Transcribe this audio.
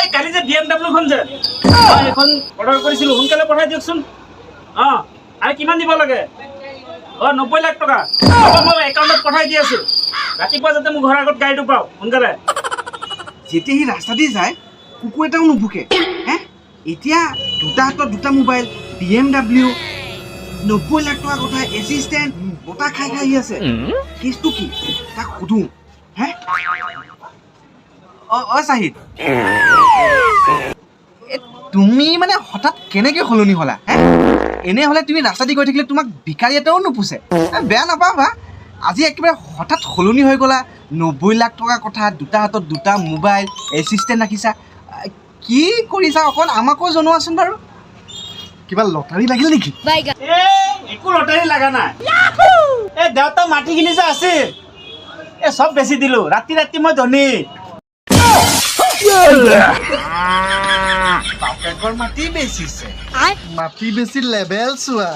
এই কালি যে BMW খন যে এখন অৰ্ডাৰ কৰিছিলোঁ সোনকালে পঠাই দিয়কচোন আৰু কিমান দিব লাগে 90 লাখ টকা মই একাউণ্টত পঠাই দি আছোঁ ৰাতিপুৱা যাতে মোৰ ঘৰৰ আগত গাড়ীটো পাওঁ সোনকালে যেতিয়া সি ৰাস্তা দি যায় কুকুৰ এটাও নুভুকে এতিয়া দুটা হাতত দুটা মোবাইল BMW 90 লাখ টকা কথা এচিষ্টেণ্ট বতাহ খাই খাই আহি আছে কেছটো কি তাক সুধো চাহিদ তুমি মানে হঠাৎ কেনেকৈ সলনি হ'লা এনে হ'লে তুমি ৰাস্তা দি গৈ থাকিলে তোমাক ভিকাৰী এটাও নোপোচে বেয়া নাপাবা আজি একেবাৰে হঠাৎ সলনি হৈ গ'লা 90 লাখ টকাৰ কথা দুটা হাতত দুটা মোবাইল এচিষ্টেণ্ট ৰাখিছা কি কৰিছা অকণ আমাকো জনোৱাচোন বাৰু কিবা লটাৰী লাগিল নেকি একো লটাৰী লগা নাই এই দেউতা মাটিখিনি যে আছে চব বেচি দিলোঁ ৰাতি ৰাতি মই ধনী বাপেকৰ মাটি বেচিছে মাটি বেছি লেবেল চোৱা